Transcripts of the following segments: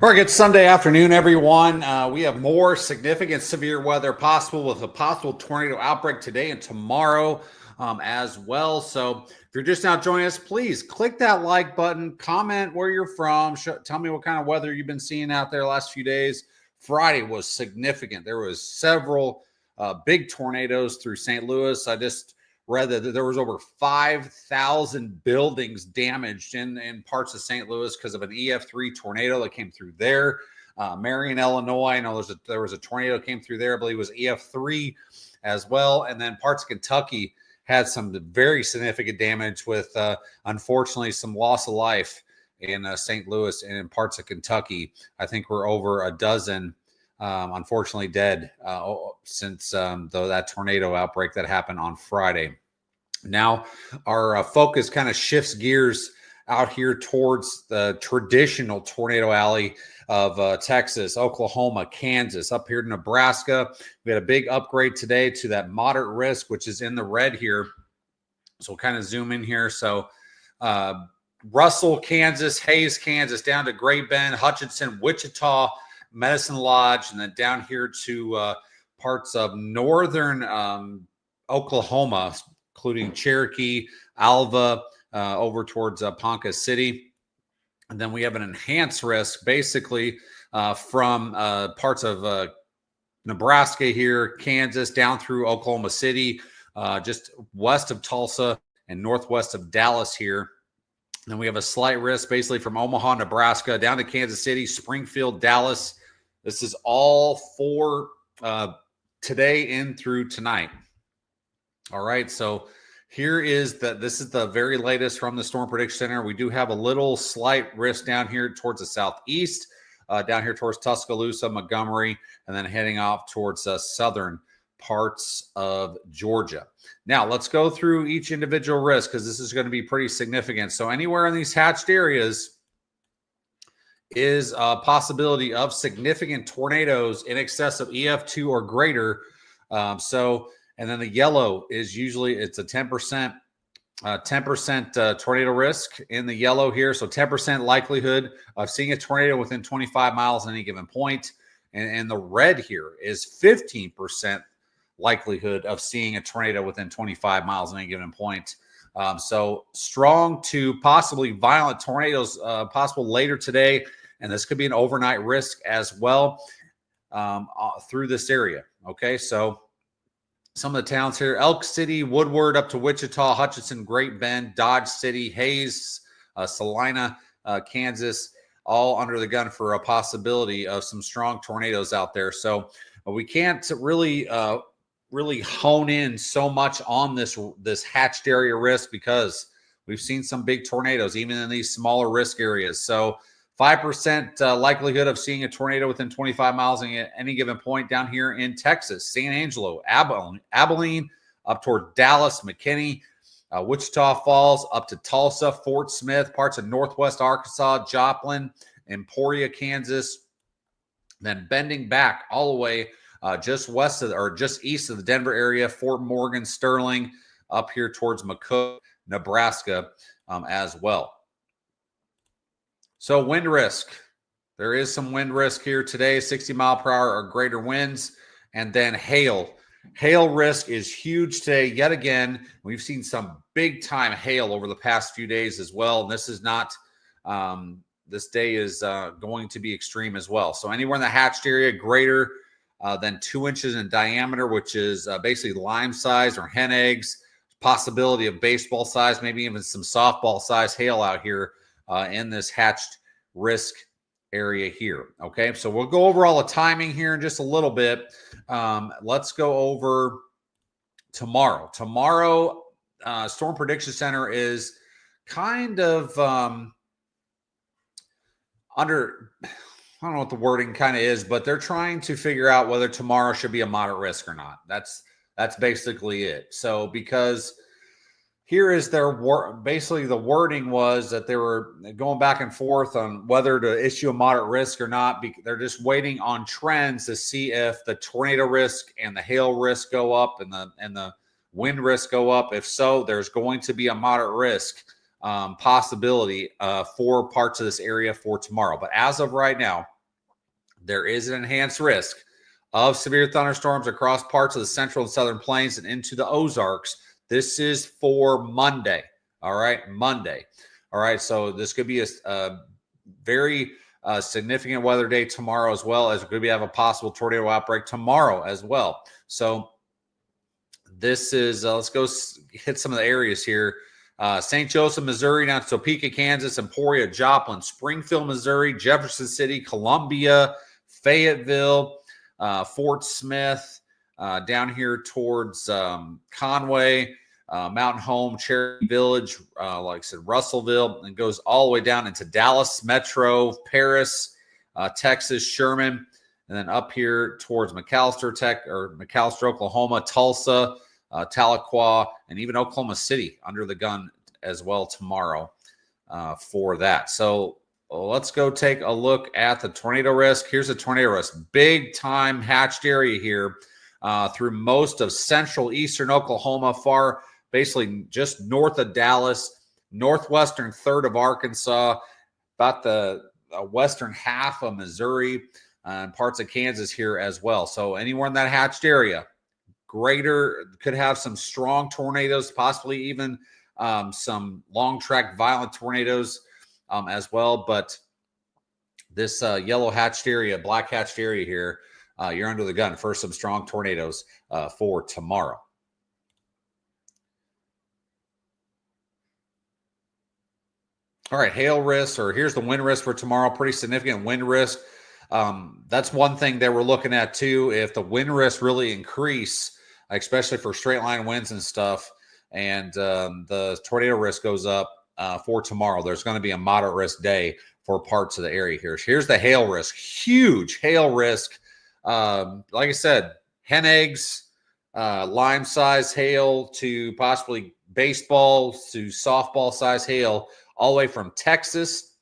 All right, good Sunday afternoon, everyone. We have more significant severe weather possible with a possible tornado outbreak today and tomorrow as well. So if you're just now joining us, please click that like button, comment where you're from, tell me what kind of weather you've been seeing out there the last few days. Friday was significant. There was several big tornadoes through St. Louis. I just read that there was over 5,000 buildings damaged in parts of St. Louis because of an EF3 tornado that came through there. Marion, Illinois, I know there was a tornado that came through there. I believe it was EF3 as well. And then parts of Kentucky had some very significant damage with, unfortunately, some loss of life in St. Louis and in parts of Kentucky. I think we're over a dozen unfortunately dead since that tornado outbreak that happened on Friday. Now our focus kind of shifts gears out here towards the traditional tornado alley of Texas, Oklahoma, Kansas, up here to Nebraska. We had a big upgrade today to that moderate risk, which is in the red here. So we'll kind of zoom in here. So Russell, Kansas, Hayes, Kansas, down to Great Bend, Hutchinson, Wichita, Medicine Lodge, and then down here to parts of northern Oklahoma, including Cherokee, Alva, over towards Ponca City. And then we have an enhanced risk basically from parts of Nebraska here, Kansas, down through Oklahoma City, just west of Tulsa and northwest of Dallas here. And then we have a slight risk basically from Omaha, Nebraska, down to Kansas City, Springfield, Dallas. This is all for today and through tonight. All right, so here is this is the very latest from the Storm Prediction Center. We do have a little slight risk down here towards the southeast, down here towards Tuscaloosa, Montgomery, and then heading off towards southern parts of Georgia. Now, let's go through each individual risk because this is going to be pretty significant. So anywhere in these hatched areas is a possibility of significant tornadoes in excess of EF2 or greater. And then the yellow is usually it's a 10% tornado risk in the yellow here. So 10% likelihood of seeing a tornado within 25 miles at any given point. And the red here is 15% likelihood of seeing a tornado within 25 miles at any given point. So strong to possibly violent tornadoes possible later today. And this could be an overnight risk as well through this area. Okay, so some of the towns here: Elk City, Woodward, up to Wichita, Hutchinson, Great Bend, Dodge City, Hayes, Salina, Kansas, all under the gun for a possibility of some strong tornadoes out there. So we can't really hone in so much on this hatched area risk because we've seen some big tornadoes even in these smaller risk areas. So 5% likelihood of seeing a tornado within 25 miles at any given point down here in Texas, San Angelo, Abilene, up toward Dallas, McKinney, Wichita Falls, up to Tulsa, Fort Smith, parts of northwest Arkansas, Joplin, Emporia, Kansas, then bending back all the way just west of or just east of the Denver area, Fort Morgan, Sterling, up here towards McCook, Nebraska as well. So wind risk. There is some wind risk here today, 60 mile per hour or greater winds. And then hail. Hail risk is huge today. Yet again, we've seen some big time hail over the past few days as well. And this is not, this day is going to be extreme as well. So anywhere in the hatched area greater than 2 inches in diameter, which is basically lime size or hen eggs, possibility of baseball size, maybe even some softball size hail out here in this hatched risk area here. Okay, so we'll go over all the timing here in just a little bit. Let's go over tomorrow. Tomorrow, Storm Prediction Center is kind of under, I don't know what the wording kind of is, but they're trying to figure out whether tomorrow should be a moderate risk or not. That's basically it. So because here is their basically the wording was that they were going back and forth on whether to issue a moderate risk or not. They're just waiting on trends to see if the tornado risk and the hail risk go up and the wind risk go up. If so, there's going to be a moderate risk possibility for parts of this area for tomorrow. But as of right now, there is an enhanced risk of severe thunderstorms across parts of the central and southern plains and into the Ozarks. This is for Monday. All right, Monday. All right, so this could be a very significant weather day tomorrow, as well as we have a possible tornado outbreak tomorrow as well. So this is, let's go hit some of the areas here. St. Joseph, Missouri, down to Topeka, Kansas, Emporia, Joplin, Springfield, Missouri, Jefferson City, Columbia, Fayetteville, Fort Smith, down here towards Conway, Mountain Home, Cherry Village, like I said, Russellville, and goes all the way down into Dallas, Metro, Paris, Texas, Sherman, and then up here towards McAllister, Oklahoma, Tulsa, Tahlequah, and even Oklahoma City under the gun as well tomorrow for that. So let's go take a look at the tornado risk. Here's the tornado risk. Big time hatched area here through most of central eastern Oklahoma, far basically just north of Dallas, northwestern third of Arkansas, about the western half of Missouri, and parts of Kansas here as well. So anywhere in that hatched area, greater, could have some strong tornadoes, possibly even some long track violent tornadoes as well. But this yellow hatched area, black hatched area here, you're under the gun for some strong tornadoes for tomorrow. All right, hail risk, or here's the wind risk for tomorrow. Pretty significant wind risk. That's one thing that we're looking at too. If the wind risk really increase, especially for straight line winds and stuff, and the tornado risk goes up for tomorrow, there's going to be a moderate risk day for parts of the area here. Here's the hail risk. Huge hail risk. Like I said, hen eggs, lime size hail to possibly baseball to softball size hail, all the way from Texas,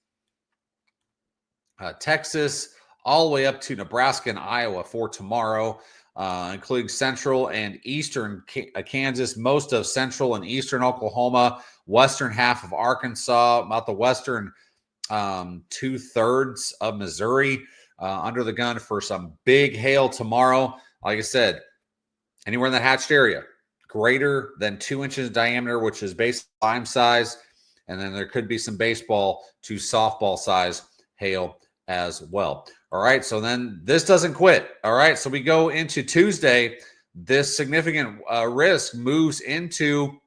all the way up to Nebraska and Iowa for tomorrow, including central and eastern Kansas, most of central and eastern Oklahoma, western half of Arkansas, about the western 2/3 of Missouri, under the gun for some big hail tomorrow. Like I said, anywhere in the hatched area, greater than 2 inches in diameter, which is basically lime size. And then there could be some baseball to softball size hail as well. All right. So then this doesn't quit. All right. So we go into Tuesday. This significant risk moves into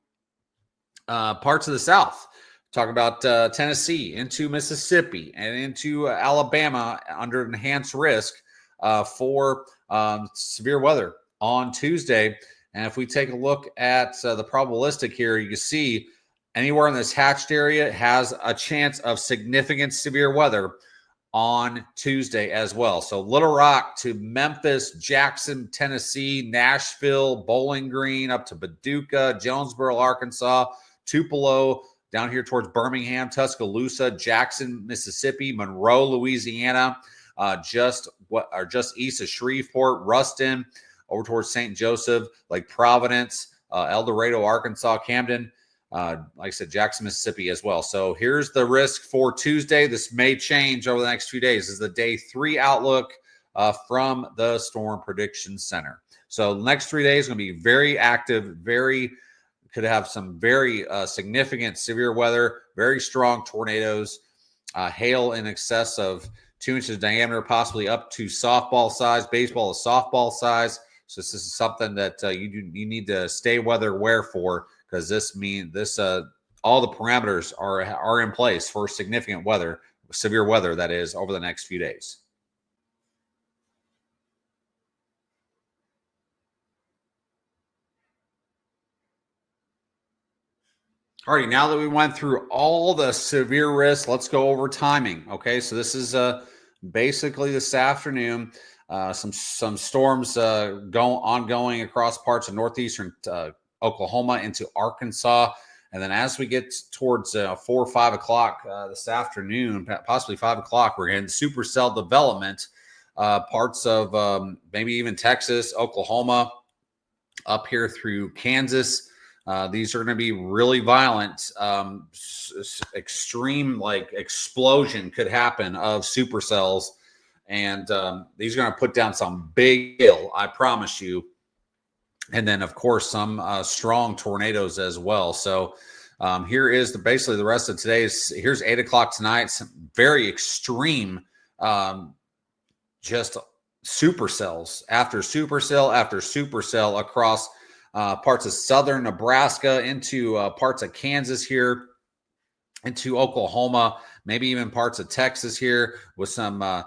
parts of the South. Talk about Tennessee, into Mississippi, and into Alabama under enhanced risk for severe weather on Tuesday. And if we take a look at the probabilistic here, you can see anywhere in this hatched area has a chance of significant severe weather on Tuesday as well. So Little Rock to Memphis, Jackson, Tennessee, Nashville, Bowling Green, up to Paducah, Jonesboro, Arkansas, Tupelo, down here towards Birmingham, Tuscaloosa, Jackson, Mississippi, Monroe, Louisiana, just east of Shreveport, Ruston, over towards St. Joseph, like Providence, El Dorado, Arkansas, Camden, like I said, Jackson, Mississippi as well. So here's the risk for Tuesday. This may change over the next few days. This is the day 3 outlook from the Storm Prediction Center. So the next 3 days are going to be very active, could have some very significant severe weather, very strong tornadoes, hail in excess of 2 inches diameter, possibly up to softball size, baseball to softball size. So this is something that you need to stay weather aware for, because all the parameters are in place for significant weather, severe weather that is, over the next few days. All right, now that we went through all the severe risks, let's go over timing. Okay, so this is basically this afternoon. Some storms ongoing across parts of northeastern Oklahoma into Arkansas. And then as we get towards 4 or 5 o'clock this afternoon, possibly 5 o'clock, we're getting supercell development, parts of maybe even Texas, Oklahoma, up here through Kansas, These are going to be really violent. Extreme, like, explosion could happen of supercells. And these are going to put down some big hail, I promise you. And then, of course, some strong tornadoes as well. So here is basically the rest of today's. Here's 8 o'clock tonight. Some very extreme, just supercells after supercell after supercell across parts of southern Nebraska into parts of Kansas here, into Oklahoma, maybe even parts of Texas here, with some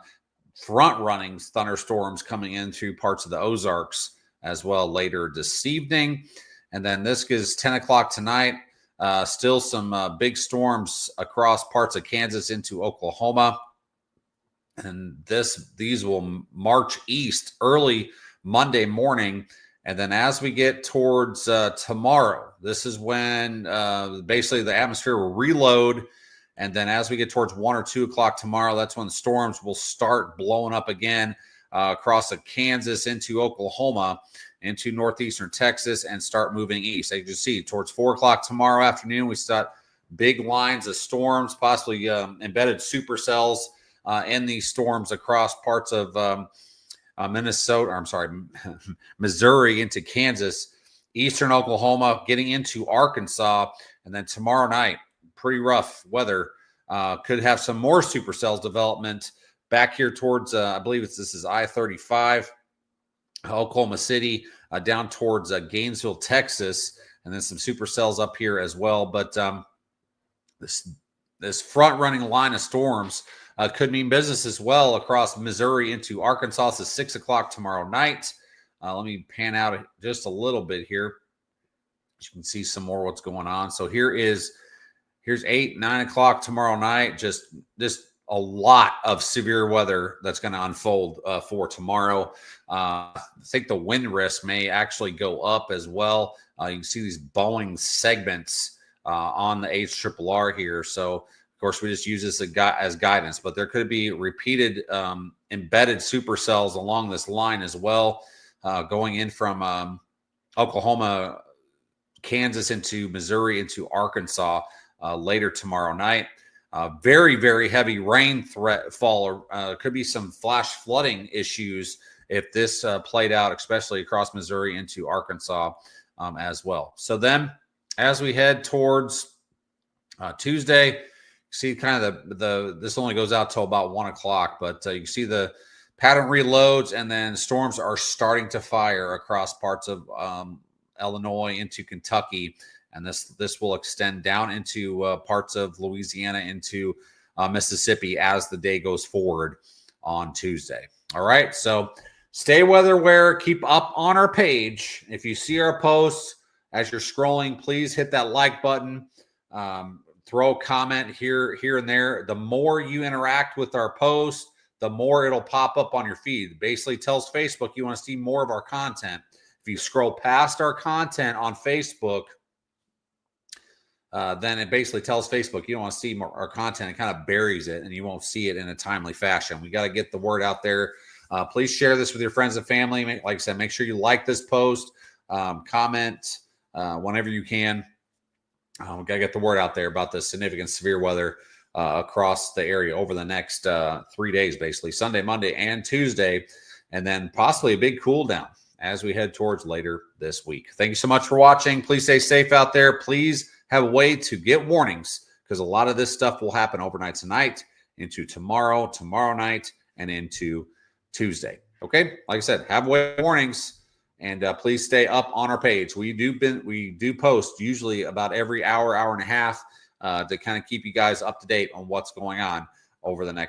front-running thunderstorms coming into parts of the Ozarks as well later this evening. And then this is 10 o'clock tonight. Still some big storms across parts of Kansas into Oklahoma. And these will march east early Monday morning. And then as we get towards tomorrow, this is when basically the atmosphere will reload. And then as we get towards 1 or 2 o'clock tomorrow, that's when storms will start blowing up again across Kansas into Oklahoma, into northeastern Texas, and start moving east. As you can see, towards 4 o'clock tomorrow afternoon, we start big lines of storms, possibly embedded supercells in these storms across parts of Missouri into Kansas, eastern Oklahoma, getting into Arkansas. And then tomorrow night, pretty rough weather. Could have some more supercells development back here towards, I believe this is I-35, Oklahoma City, down towards Gainesville, Texas, and then some supercells up here as well. But this front-running line of storms could mean business as well across Missouri into Arkansas. It's 6 o'clock tomorrow night. Let me pan out just a little bit here. You can see some more what's going on. So here's 8, 9 o'clock tomorrow night. Just a lot of severe weather that's going to unfold for tomorrow. I think the wind risk may actually go up as well. You can see these Boeing segments on the HRRR here. So, of course, we just use this as guidance, but there could be repeated embedded supercells along this line as well, going in from Oklahoma, Kansas into Missouri into Arkansas later tomorrow night. Very, very heavy rain fall. Could be some flash flooding issues if this played out, especially across Missouri into Arkansas as well. So then as we head towards Tuesday, see kind of this only goes out till about 1 o'clock, but you can see the pattern reloads, and then storms are starting to fire across parts of Illinois into Kentucky. And this will extend down into parts of Louisiana, into Mississippi as the day goes forward on Tuesday. All right, so stay weather aware. Keep up on our page. If you see our posts as you're scrolling, please hit that like button. Throw a comment here and there. The more you interact with our post, the more it'll pop up on your feed. It basically tells Facebook you want to see more of our content. If you scroll past our content on Facebook, then it basically tells Facebook you don't want to see more our content. It kind of buries it, and you won't see it in a timely fashion. We got to get the word out there. Please share this with your friends and family. Like I said, make sure you like this post, comment whenever you can. We got to get the word out there about the significant severe weather across the area over the next 3 days, basically Sunday, Monday, and Tuesday, and then possibly a big cool down as we head towards later this week. Thank you so much for watching. Please stay safe out there. Please have a way to get warnings, because a lot of this stuff will happen overnight tonight, into tomorrow night, and into Tuesday. Okay, like I said, have warnings, and please stay up on our page. We do post usually about every hour and a half to kind of keep you guys up to date on what's going on over the next